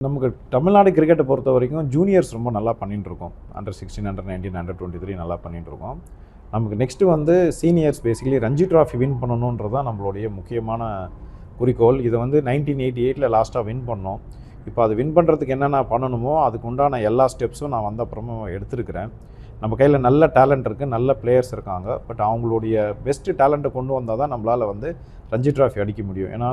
நமக்கு தமிழ்நாடு கிரிக்கெட்டை பொறுத்த வரைக்கும் ஜூனியர்ஸ் ரொம்ப நல்லா பண்ணிட்டுருக்கோம். அண்டர் 16, அண்டர் 19, அண்டர் 23 நல்லா பண்ணிட்டுருக்கோம். நமக்கு நெக்ஸ்ட்டு வந்து seniors basically Ranji trophy win பண்ணணுன்றது தான் நம்மளுடைய முக்கியமான குறிக்கோள். இதை வந்து 1988 லாஸ்ட்டாக வின் பண்ணோம். இப்போ அது வின் பண்ணுறதுக்கு என்னென்ன பண்ணணுமோ அதுக்கு உண்டான எல்லா ஸ்டெப்ஸும் நான் வந்த அப்புறமும் எடுத்திருக்கிறேன். நம்ம கையில் நல்ல டேலண்ட் இருக்குது, நல்ல பிளேயர்ஸ் இருக்காங்க. பட் அவங்களுடைய பெஸ்ட்டு டேலண்ட்டை கொண்டு வந்தால் தான் நம்மளால் வந்து ரஞ்சி ட்ராஃபி அடிக்க முடியும். ஏன்னா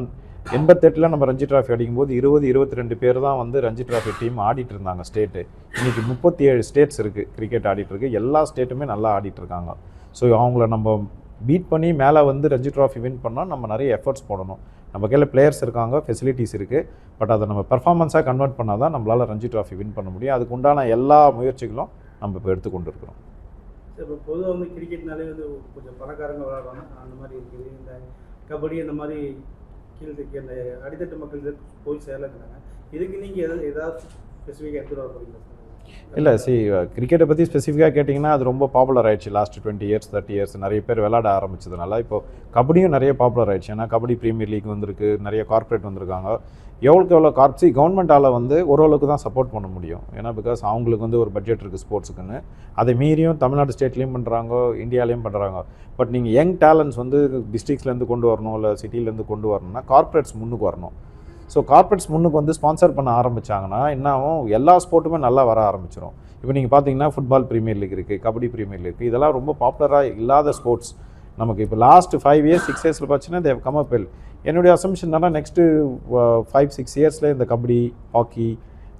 88 நம்ம ரஞ்சி ட்ராஃபி அடிக்கும்போது 22 பேர் தான் வந்து ரஞ்சி ட்ராஃபி டீம் ஆடிட்டு இருந்தாங்க ஸ்டேட்டு. இன்றைக்கி 37 ஸ்டேட்ஸ் இருக்குது கிரிக்கெட் ஆடிட்டுருக்கு. எல்லா ஸ்டேட்டுமே நல்லா ஆடிட்டுருக்காங்க. ஸோ அவங்கள நம்ம பீட் பண்ணி மேலே வந்து ரஞ்சி ட்ராஃபி வின் பண்ணால் நம்ம நிறைய எஃபர்ட்ஸ் போடணும். நம்ம கையில் பிளேயர்ஸ் இருக்காங்க, ஃபெசிலிட்டிஸ் இருக்குது. பட் அதை நம்ம பெர்ஃபார்மன்ஸாக கன்வெர்ட் பண்ணால் தான் நம்மளால் ரஞ்சி ட்ராஃபி வின் பண்ண முடியும். அதுக்கு உண்டான எல்லா முயற்சிகளும் நம்ம இப்போ எடுத்துக்கொண்டு இருக்கிறோம். இப்போ பொதுவாக வந்து கிரிக்கெட்னாலே வந்து கொஞ்சம் பணக்காரங்க விளையாடுவாங்க, அந்த மாதிரி இருக்குது. இந்த கபடி அந்த மாதிரி கீழே அந்த அடித்தட்டு மக்கள் போய் சேரலைங்கிறாங்க. இதுக்கு நீங்கள் ஏதாவது ஸ்பெசிஃபிக்காக எடுத்துகிட்டு வர போகிறீங்களா? இல்லை, கிரிக்கெட்டை பற்றி ஸ்பெசிஃபிக்காக கேட்டிங்கன்னா அது ரொம்ப பாப்புலர் ஆகிடுச்சு. லாஸ்ட் 20 இயர்ஸ் 30 இயர்ஸ் நிறைய பேர் விளையாட ஆரம்பிச்சதுனால இப்போ கபடியும் நிறைய பாப்புலர் ஆகிடுச்சு. ஏன்னா கபடி ப்ரீமியர் லீக் வந்திருக்கு, நிறைய கார்ப்பரேட் வந்திருக்காங்க. எவ்வளோ கவர்மெண்ட்டால் வந்து ஓரளவுக்கு தான் சப்போர்ட் பண்ண முடியும். ஏன்னா பிகாஸ் அவங்களுக்கு வந்து ஒரு பட்ஜெட் இருக்குது ஸ்போர்ட்ஸுக்குன்னு. அதை மீறியும் தமிழ்நாடு ஸ்டேட்லேயும் பண்ணுறாங்க, இந்தியாலேயும் பண்ணுறாங்க. பட் நீங்கள் யங் டேலண்ட்ஸ் வந்து டிஸ்ட்ரிக்ஸ்லேருந்து கொண்டு வரணும், இல்லை சிட்டிலேருந்து கொண்டு வரணும்னா கார்ப்பரேட்ஸ் முன்னுக்கு வரணும். ஸோ கார்ப்பரேட்ஸ் முன்னுக்கு வந்து ஸ்பான்சர் பண்ண ஆரம்பித்தாங்கன்னா என்னாகும், எல்லா ஸ்போர்ட்டுமே நல்லா வர ஆரம்பிச்சிடும். இப்போ நீங்கள் பார்த்தீங்கன்னா ஃபுட்பால் ப்ரீமியர் லீக் இருக்குது, கபடி ப்ரீமியர் லீக் இருக்குது. இதெல்லாம் ரொம்ப பாப்புலராக இல்லாத ஸ்போர்ட்ஸ். நமக்கு இப்போ லாஸ்ட் 5 இயர்ஸ் 6 இயர்ஸில் பார்த்தீங்கன்னா தேவ் கம் அப் வெல். என்னுடைய அசம்ஷன் என்னன்னா நெக்ஸ்ட்டு 5-6 இயர்ஸில் இந்த கபடி, ஹாக்கி,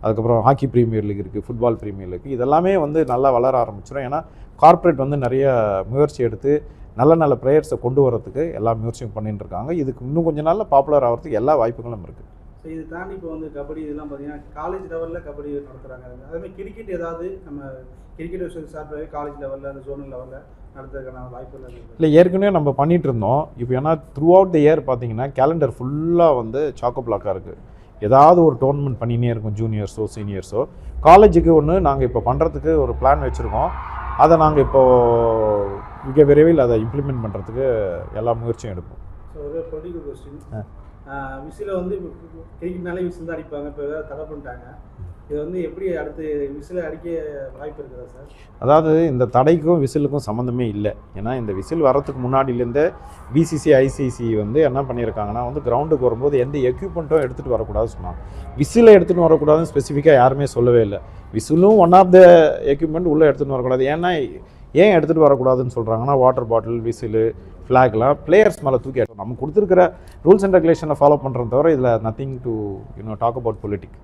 அதுக்கப்புறம் ஹாக்கி ப்ரீமியர் லீக் இருக்குது, ஃபுட்பால் ப்ரீமியர் லீக், இதெல்லாமே வந்து நல்லா வளர ஆரம்பிச்சிடும். ஏன்னா கார்ப்பரேட் வந்து நிறைய முயற்சி எடுத்து நல்ல பிளேயர்ஸை கொண்டு வரதுக்கு எல்லா முயற்சியும் பண்ணிட்டு இருக்காங்க. இதுக்கு இன்னும் கொஞ்சம் நாள் பாப்புலர் ஆகிறதுக்கு எல்லா வாய்ப்புகளும் இருக்குது. ஸோ இது தாண்டி இப்போ வந்து கபடி இதெல்லாம் பார்த்தீங்கன்னா காலேஜ் லெவலில் கபடி நடத்துகிறாங்க. அதேமாதிரி கிரிக்கெட் ஏதாவது நம்ம கிரிக்கெட் சார்பாகவே காலேஜ் லெவலில் அந்த ஜோனல் லெவலில் நடத்துறதுக்கான வாய்ப்புகள் இல்லை, ஏற்கனவே நம்ம பண்ணிகிட்டு இருந்தோம். இப்போ ஏன்னா த்ரூ அவுட் த இயர் பார்த்தீங்கன்னா கேலண்டர் ஃபுல்லாக வந்து சாக்கோ பிளாக்காக இருக்குது. ஏதாவது ஒரு டோர்னமெண்ட் பண்ணினே இருக்கும், ஜூனியர்ஸோ சீனியர்ஸோ. காலேஜுக்கு ஒன்று நாங்கள் இப்போ பண்ணுறதுக்கு ஒரு பிளான் வச்சுருக்கோம். அதை நாங்கள் இப்போது மிக விரைவில் அதை இம்ப்ளிமெண்ட் பண்ணுறதுக்கு எல்லா முயற்சியும் எடுப்போம். ஸோ ஒரு பொலிட்டிக்கல் கொஸ்டின், விசில வந்து கிரிக்கெட்னாலே விசில் தான் அடிப்பாங்க, இப்போ வேறு தடை பண்ணிட்டாங்க. இது வந்து எப்படி அடுத்து விசில் அடிக்க வாய்ப்பு இருக்குதா சார்? அதாவது இந்த தடைக்கும் விசிலுக்கும் சம்மந்தமே இல்லை. ஏன்னா இந்த விசில் வரத்துக்கு முன்னாடியிலேருந்தே பிசிசி ஐசிசி வந்து என்ன பண்ணியிருக்காங்கன்னா வந்து கிரவுண்டுக்கு வரும்போது எந்த எக்யூப்மெண்ட்டும் எடுத்துகிட்டு வரக்கூடாதுன்னு சொன்னாங்க. விசிலை எடுத்துகிட்டு வரக்கூடாதுன்னு ஸ்பெசிஃபிக்காக யாருமே சொல்லவே இல்லை. விசிலும் ஒன் ஆஃப் த எக்யூப்மெண்ட் உள்ளே எடுத்துகிட்டு வரக்கூடாது. ஏன் எடுத்துகிட்டு வரக்கூடாதுன்னு சொல்கிறாங்கன்னா வாட்டர் பாட்டில், விசிலு, ஃப்ளாக்லாம் பிளேயர்ஸ் மேலே தூக்கி நம்ம கொடுத்துருக்கிற ரூல்ஸ் அண்ட் ரெகுலேஷனை ஃபாலோ பண்ணுறத தவிர இதில் nothing to talk about politic.